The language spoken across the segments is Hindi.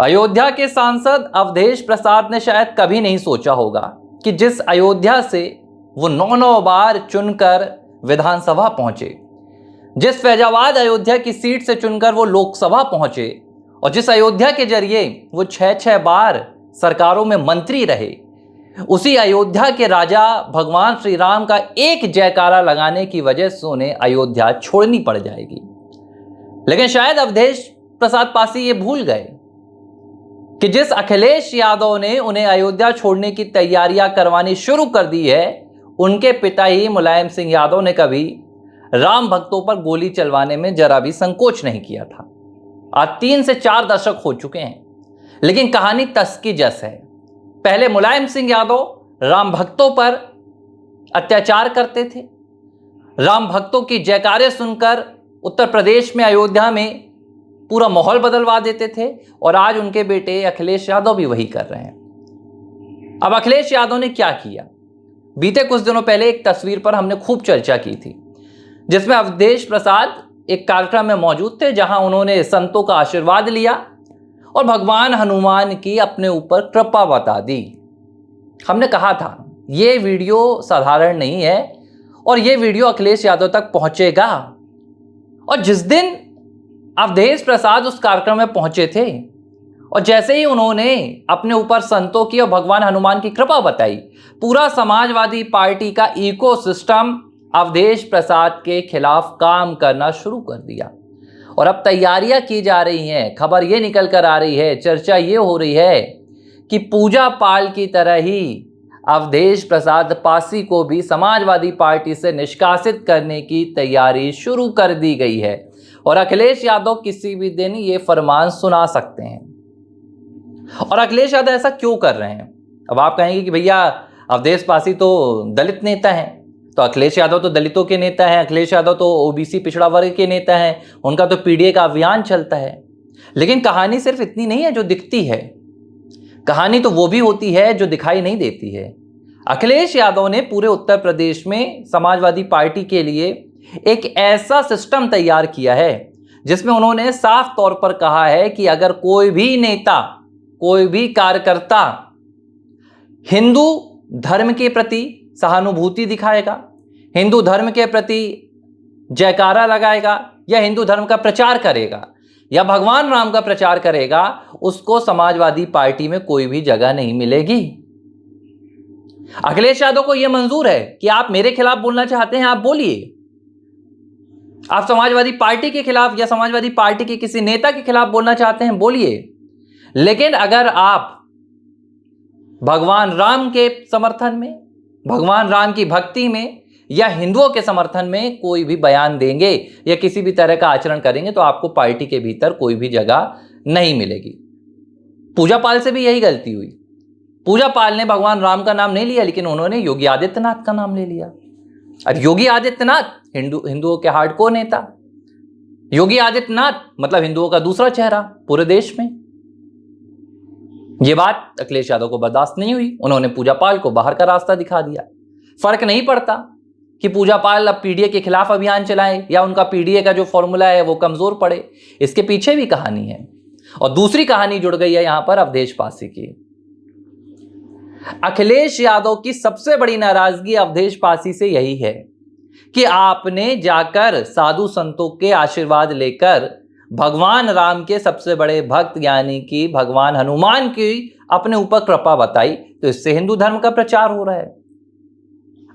अयोध्या के सांसद अवधेश प्रसाद ने शायद कभी नहीं सोचा होगा कि जिस अयोध्या से वो 9 बार चुनकर विधानसभा पहुंचे, जिस फैजाबाद अयोध्या की सीट से चुनकर वो लोकसभा पहुंचे और जिस अयोध्या के जरिए वो 6 बार सरकारों में मंत्री रहे, उसी अयोध्या के राजा भगवान श्री राम का एक जयकारा लगाने की वजह से उन्हें अयोध्या छोड़नी पड़ जाएगी। लेकिन शायद अवधेश प्रसाद पासी ये भूल गए कि जिस अखिलेश यादव ने उन्हें अयोध्या छोड़ने की तैयारियां करवानी शुरू कर दी है, उनके पिता ही मुलायम सिंह यादव ने कभी राम भक्तों पर गोली चलवाने में जरा भी संकोच नहीं किया था। आज 3 से 4 दशक हो चुके हैं, लेकिन कहानी तस की जस है। पहले मुलायम सिंह यादव राम भक्तों पर अत्याचार करते थे, राम भक्तों की जयकारे सुनकर उत्तर प्रदेश में अयोध्या में पूरा माहौल बदलवा देते थे, और आज उनके बेटे अखिलेश यादव भी वही कर रहे हैं। अब अखिलेश यादव ने क्या किया? बीते कुछ दिनों पहले एक तस्वीर पर हमने खूब चर्चा की थी, जिसमें अवधेश प्रसाद एक कार्यक्रम में मौजूद थे, जहां उन्होंने संतों का आशीर्वाद लिया और भगवान हनुमान की अपने ऊपर कृपा बता दी। हमने कहा था ये वीडियो साधारण नहीं है और ये वीडियो अखिलेश यादव तक पहुंचेगा। और जिस दिन अवधेश प्रसाद उस कार्यक्रम में पहुंचे थे और जैसे ही उन्होंने अपने ऊपर संतों की और भगवान हनुमान की कृपा बताई, पूरा समाजवादी पार्टी का इकोसिस्टम अवधेश प्रसाद के खिलाफ काम करना शुरू कर दिया। और अब तैयारियां की जा रही हैं, खबर ये निकल कर आ रही है, चर्चा ये हो रही है कि पूजा पाल की तरह ही अवधेश प्रसाद पासी को भी समाजवादी पार्टी से निष्कासित करने की तैयारी शुरू कर दी गई है। और अखिलेश यादव किसी भी दिन ये फरमान सुना सकते हैं। और अखिलेश यादव ऐसा क्यों कर रहे हैं? अब आप कहेंगे कि भैया अवधेश पासी तो दलित नेता हैं, तो अखिलेश यादव तो दलितों के नेता हैं, अखिलेश यादव तो ओबीसी पिछड़ा वर्ग के नेता हैं, उनका तो पीडीए का अभियान चलता है। लेकिन कहानी सिर्फ इतनी नहीं है जो दिखती है, कहानी तो वो भी होती है जो दिखाई नहीं देती है। अखिलेश यादव ने पूरे उत्तर प्रदेश में समाजवादी पार्टी के लिए एक ऐसा सिस्टम तैयार किया है जिसमें उन्होंने साफ तौर पर कहा है कि अगर कोई भी नेता, कोई भी कार्यकर्ता हिंदू धर्म के प्रति सहानुभूति दिखाएगा, हिंदू धर्म के प्रति जयकारा लगाएगा, या हिंदू धर्म का प्रचार करेगा, या भगवान राम का प्रचार करेगा, उसको समाजवादी पार्टी में कोई भी जगह नहीं मिलेगी। अखिलेश यादव को यह मंजूर है कि आप मेरे खिलाफ बोलना चाहते हैं, आप बोलिए। आप समाजवादी पार्टी के खिलाफ या समाजवादी पार्टी के किसी नेता के खिलाफ बोलना चाहते हैं, बोलिए। लेकिन अगर आप भगवान राम के समर्थन में, भगवान राम की भक्ति में, या हिंदुओं के समर्थन में कोई भी बयान देंगे या किसी भी तरह का आचरण करेंगे, तो आपको पार्टी के भीतर कोई भी जगह नहीं मिलेगी। पूजा पाल से भी यही गलती हुई। पूजा पाल ने भगवान राम का नाम नहीं लिया, लेकिन उन्होंने योगी आदित्यनाथ का नाम ले लिया। और योगी आदित्यनाथ हिंदुओं के हार्डकोर नेता, योगी आदित्यनाथ मतलब हिंदुओं का दूसरा चेहरा पूरे देश में। यह बात अखिलेश यादव को बर्दाश्त नहीं हुई, उन्होंने पूजा पाल को बाहर का रास्ता दिखा दिया। फर्क नहीं पड़ता कि पूजा पाल अब पीडीए के खिलाफ अभियान चलाए या उनका पीडीए का जो फॉर्मूला है वो कमजोर पड़े, इसके पीछे भी कहानी है। और दूसरी कहानी जुड़ गई है यहां पर अवधेश पासी की। अखिलेश यादव की सबसे बड़ी नाराजगी अवधेश पासी से यही है कि आपने जाकर साधु संतों के आशीर्वाद लेकर भगवान राम के सबसे बड़े भक्त यानी कि भगवान हनुमान की अपने ऊपर कृपा बताई, तो इससे हिंदू धर्म का प्रचार हो रहा है।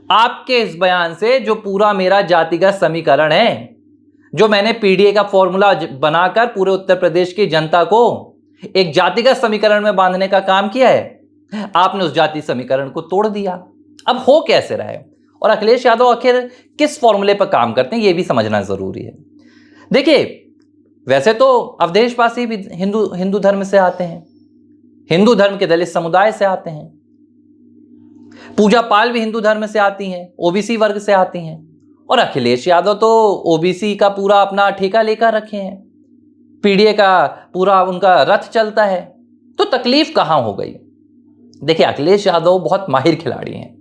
आपके इस बयान से जो पूरा मेरा जातिगत समीकरण है, जो मैंने पीडीए का फॉर्मूला बनाकर पूरे उत्तर प्रदेश की जनता को एक जातिगत समीकरण में बांधने का काम किया है, आपने उस जाति समीकरण को तोड़ दिया। अब हो कैसे रहा है और अखिलेश यादव आखिर किस फॉर्मूले पर काम करते हैं, यह भी समझना जरूरी है। देखिए, वैसे तो अवधेश पासी भी हिंदू धर्म से आते हैं, हिंदू धर्म के दलित समुदाय से आते हैं। पूजा पाल भी हिंदू धर्म से आती हैं, ओबीसी वर्ग से आती हैं, और अखिलेश यादव तो ओबीसी का पूरा अपना ठेका लेकर रखे हैं, पीडीए का पूरा उनका रथ चलता है। तो तकलीफ कहां हो गई? देखिए, अखिलेश यादव बहुत माहिर खिलाड़ी हैं।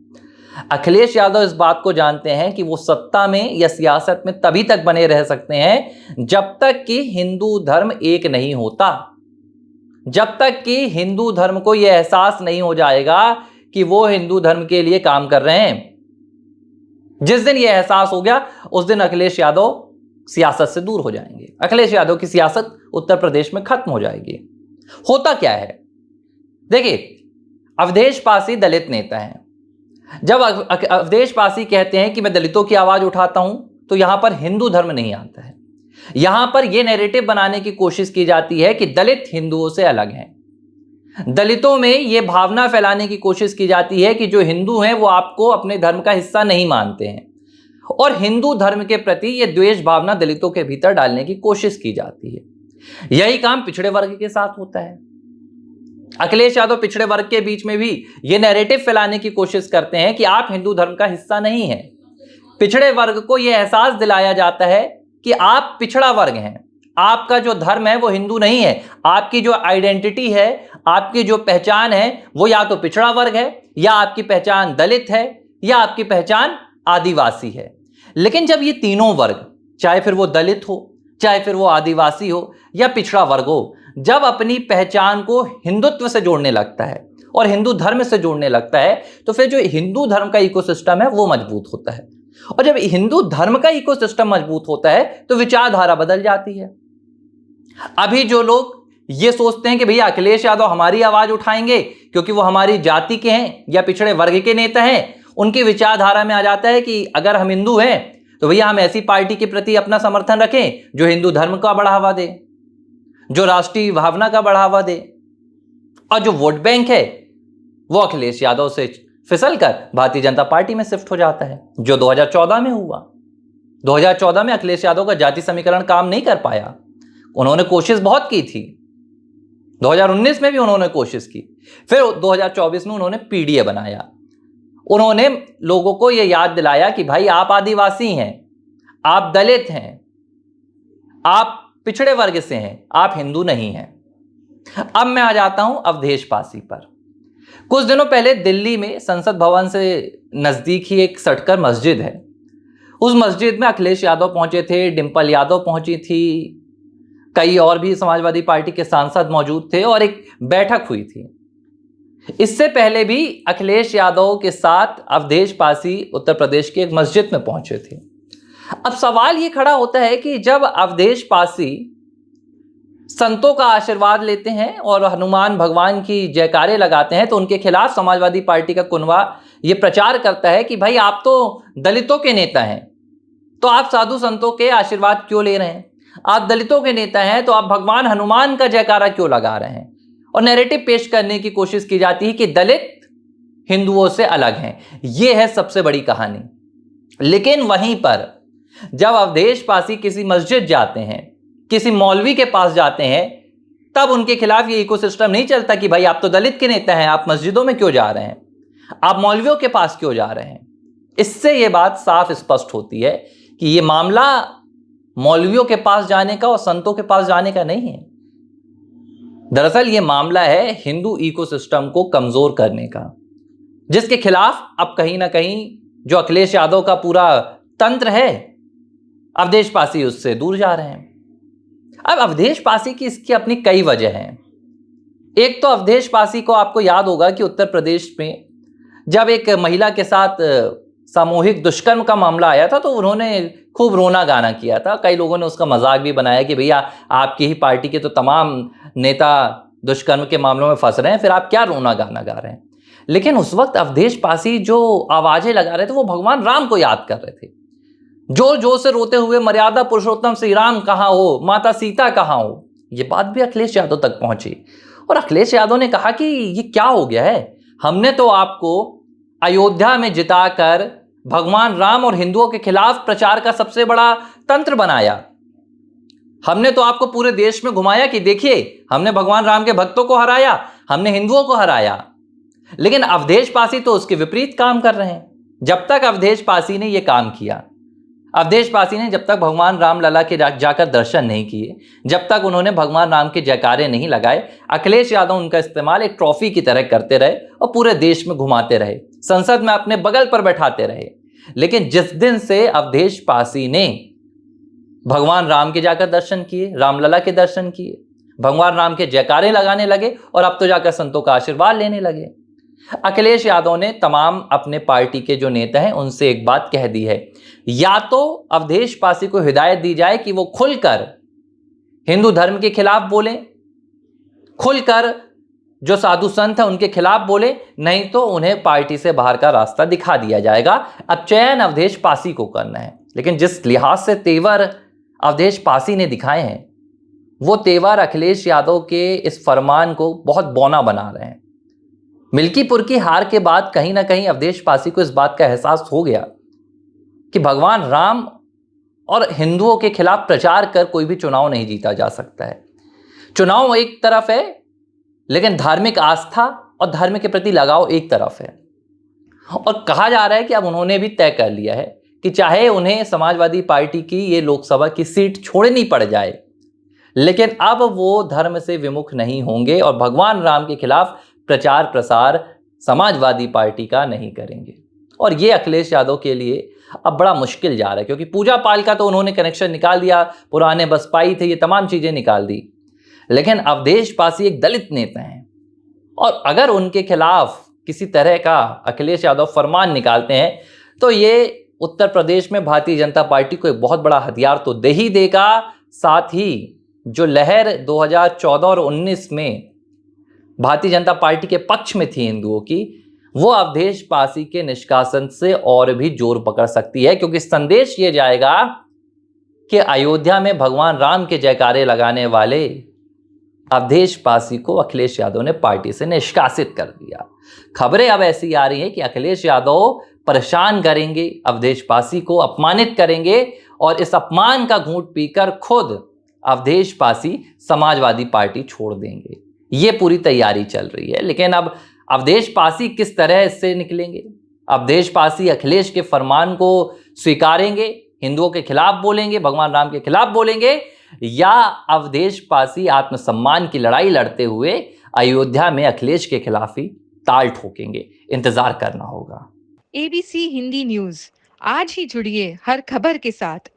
अखिलेश यादव इस बात को जानते हैं कि वो सत्ता में या सियासत में तभी तक बने रह सकते हैं जब तक कि हिंदू धर्म एक नहीं होता। जब तक कि हिंदू धर्म को यह एहसास नहीं हो जाएगा कि वो हिंदू धर्म के लिए काम कर रहे हैं। जिस दिन यह एहसास हो गया उस दिन अखिलेश यादव सियासत से दूर हो जाएंगे। अखिलेश यादव की सियासत उत्तर प्रदेश में खत्म हो जाएगी। होता क्या है, देखिए, अवधेश पासी दलित नेता हैं। जब अवधेश पासी कहते हैं कि मैं दलितों की आवाज उठाता हूं, तो यहां पर हिंदू धर्म नहीं आता है। यहां पर यह नैरेटिव बनाने की कोशिश की जाती है कि दलित हिंदुओं से अलग हैं। दलितों में यह भावना फैलाने की कोशिश की जाती है कि जो हिंदू हैं वो आपको अपने धर्म का हिस्सा नहीं मानते हैं, और हिंदू धर्म के प्रति यह द्वेष भावना दलितों के भीतर डालने की कोशिश की जाती है। यही काम पिछड़े वर्ग के साथ होता है। अखिलेश यादव पिछड़े वर्ग के बीच में भी यह नैरेटिव फैलाने की कोशिश करते हैं कि आप हिंदू धर्म का हिस्सा नहीं हैं। पिछड़े वर्ग को यह एहसास दिलाया जाता है कि आप पिछड़ा वर्ग हैं, आपका जो धर्म है वो हिंदू नहीं है, आपकी जो आइडेंटिटी है, आपकी जो पहचान है वो या तो पिछड़ा वर्ग है, या आपकी पहचान दलित है, या आपकी पहचान आदिवासी है। लेकिन जब ये तीनों वर्ग, चाहे फिर वो दलित हो, चाहे फिर वो आदिवासी हो या पिछड़ा वर्ग हो, जब अपनी पहचान को हिंदुत्व से जोड़ने लगता है और हिंदू धर्म से जोड़ने लगता है, तो फिर जो हिंदू धर्म का इकोसिस्टम है वो मजबूत होता है। और जब हिंदू धर्म का इकोसिस्टम मजबूत होता है तो विचारधारा बदल जाती है। अभी जो लोग ये सोचते हैं कि भैया अखिलेश यादव हमारी आवाज उठाएंगे क्योंकि वो हमारी जाति के हैं या पिछड़े वर्ग के नेता हैं, उनकी विचारधारा में आ जाता है कि अगर हम हिंदू हैं तो भैया हम ऐसी पार्टी के प्रति अपना समर्थन रखें जो हिंदू धर्म का बढ़ावा दे, जो राष्ट्रीय भावना का बढ़ावा दे, और जो वोट बैंक है वो अखिलेश यादव से फिसल कर भारतीय जनता पार्टी में शिफ्ट हो जाता है, जो 2014 में हुआ। 2014 में अखिलेश यादव का जाति समीकरण काम नहीं कर पाया। उन्होंने कोशिश बहुत की थी, 2019 में भी उन्होंने कोशिश की, फिर 2024 में उन्होंने पीडीए बनाया। उन्होंने लोगों को यह याद दिलाया कि भाई आप आदिवासी हैं, आप दलित हैं, आप पिछड़े वर्ग से हैं, आप हिंदू नहीं हैं। अब मैं आ जाता हूं अवधेश पासी पर। कुछ दिनों पहले दिल्ली में संसद भवन से नजदीक ही एक सटकर मस्जिद है। उस मस्जिद में अखिलेश यादव पहुंचे थे, डिंपल यादव पहुंची थी, कई और भी समाजवादी पार्टी के सांसद मौजूद थे और एक बैठक हुई थी। इससे पहले भी अखिलेश यादव के साथ अवधेश पासी उत्तर प्रदेश की एक मस्जिद में पहुंचे थे। अब सवाल यह खड़ा होता है कि जब अवधेश पासी संतों का आशीर्वाद लेते हैं और हनुमान भगवान की जयकारे लगाते हैं, तो उनके खिलाफ समाजवादी पार्टी का कुनबा यह प्रचार करता है कि भाई आप तो दलितों के नेता हैं, तो आप साधु संतों के आशीर्वाद क्यों ले रहे हैं? आप दलितों के नेता हैं तो आप भगवान हनुमान का जयकारा क्यों लगा रहे हैं? और नैरेटिव पेश करने की कोशिश की जाती है कि दलित हिंदुओं से अलग हैं। यह है सबसे बड़ी कहानी। लेकिन वहीं पर जब अवधेश पासी किसी मस्जिद जाते हैं, किसी मौलवी के पास जाते हैं, तब उनके खिलाफ ये इकोसिस्टम नहीं चलता कि भाई आप तो दलित के नेता हैं, आप मस्जिदों में क्यों जा रहे हैं, आप मौलवियों के पास क्यों जा रहे हैं। इससे यह बात साफ स्पष्ट होती है कि यह मामला मौलवियों के पास जाने का और संतों के पास जाने का नहीं है। दरअसल यह मामला है हिंदू इकोसिस्टम को कमजोर करने का, जिसके खिलाफ अब कहीं ना कहीं जो अखिलेश यादव का पूरा तंत्र है, अवधेश पासी उससे दूर जा रहे हैं। अब अवधेश पासी की इसकी अपनी कई वजह हैं। एक तो अवधेश पासी को आपको याद होगा कि उत्तर प्रदेश में जब एक महिला के साथ सामूहिक दुष्कर्म का मामला आया था तो उन्होंने खूब रोना गाना किया था। कई लोगों ने उसका मजाक भी बनाया कि भैया आपकी ही पार्टी के तो तमाम नेता दुष्कर्म के मामलों में फंस रहे हैं, फिर आप क्या रोना गाना गा रहे हैं। लेकिन उस वक्त अवधेश पासी जो आवाजें लगा रहे थे वो भगवान राम को याद कर रहे थे, जोर जोर से रोते हुए मर्यादा पुरुषोत्तम श्री राम कहाँ हो, माता सीता कहाँ हो। ये बात भी अखिलेश यादव तक पहुंची और अखिलेश यादव ने कहा कि ये क्या हो गया है, हमने तो आपको अयोध्या में जिताकर भगवान राम और हिंदुओं के खिलाफ प्रचार का सबसे बड़ा तंत्र बनाया। हमने तो आपको पूरे देश में घुमाया कि देखिए हमने भगवान राम के भक्तों को हराया, हमने हिंदुओं को हराया। लेकिन अवधेश पासी तो उसके विपरीत काम कर रहे हैं। जब तक अवधेश पासी ने यह काम किया, अवधेश पासी ने जब तक भगवान राम लला के जाकर दर्शन नहीं किए, जब तक उन्होंने भगवान राम के जयकारे नहीं लगाए, अखिलेश यादव उनका इस्तेमाल एक ट्रॉफी की तरह करते रहे और पूरे देश में घुमाते रहे, संसद में अपने बगल पर बैठाते रहे। लेकिन जिस दिन से अवधेश पासी ने भगवान राम के जाकर दर्शन किए, रामलला के दर्शन किए, भगवान राम के जयकारे लगाने लगे और अब तो जाकर संतों का आशीर्वाद लेने लगे। अखिलेश यादव ने तमाम अपने पार्टी के जो नेता हैं उनसे एक बात कह दी है, या तो अवधेश पासी को हिदायत दी जाए कि वो खुलकर हिंदू धर्म के खिलाफ बोले, खुलकर जो साधु संत है उनके खिलाफ बोले, नहीं तो उन्हें पार्टी से बाहर का रास्ता दिखा दिया जाएगा। अब चयन अवधेश पासी को करना है, लेकिन जिस लिहाज से तेवर अवधेश पासी ने दिखाए हैं वो तेवर अखिलेश यादव के इस फरमान को बहुत बौना बना रहे हैं। मिल्कीपुर की हार के बाद कहीं ना कहीं अवधेश पासी को इस बात का एहसास हो गया कि भगवान राम और हिंदुओं के खिलाफ प्रचार कर कोई भी चुनाव नहीं जीता जा सकता है। चुनाव एक तरफ है, लेकिन धार्मिक आस्था और धर्म के प्रति लगाव एक तरफ है। और कहा जा रहा है कि अब उन्होंने भी तय कर लिया है कि चाहे उन्हें समाजवादी पार्टी की ये लोकसभा की सीट छोड़नी पड़ जाए, लेकिन अब वो धर्म से विमुख नहीं होंगे और भगवान राम के खिलाफ प्रचार प्रसार समाजवादी पार्टी का नहीं करेंगे। और ये अखिलेश यादव के लिए अब बड़ा मुश्किल जा रहा है, क्योंकि पूजा पाल का तो उन्होंने कनेक्शन निकाल दिया, पुराने बसपाई थे, ये तमाम चीजें निकाल दी, लेकिन अवधेश पासी एक दलित नेता हैं और अगर उनके खिलाफ किसी तरह का अखिलेश यादव फरमान निकालते हैं तो ये उत्तर प्रदेश में भारतीय जनता पार्टी को एक बहुत बड़ा हथियार तो दे ही देगा, साथ ही जो लहर 2014 और 19 में भारतीय जनता पार्टी के पक्ष में थी हिंदुओं की, वो अवधेश पासी के निष्कासन से और भी जोर पकड़ सकती है, क्योंकि संदेश ये जाएगा कि अयोध्या में भगवान राम के जयकारे लगाने वाले अवधेश पासी को अखिलेश यादव ने पार्टी से निष्कासित कर दिया। खबरें अब ऐसी आ रही हैं कि अखिलेश यादव परेशान करेंगे, अवधेश पासी को अपमानित करेंगे और इस अपमान का घूंट पीकर खुद अवधेश पासी समाजवादी पार्टी छोड़ देंगे। ये पूरी तैयारी चल रही है, लेकिन अब अवधेश पासी किस तरह इससे निकलेंगे? अवधेश पासी अखिलेश के फरमान को स्वीकारेंगे, हिंदुओं के खिलाफ बोलेंगे, भगवान राम के खिलाफ बोलेंगे, या अवधेश पासी आत्मसम्मान की लड़ाई लड़ते हुए अयोध्या में अखिलेश के खिलाफ ही ताल ठोकेंगे? इंतजार करना होगा। ABC हिंदी न्यूज, आज ही जुड़िए हर खबर के साथ।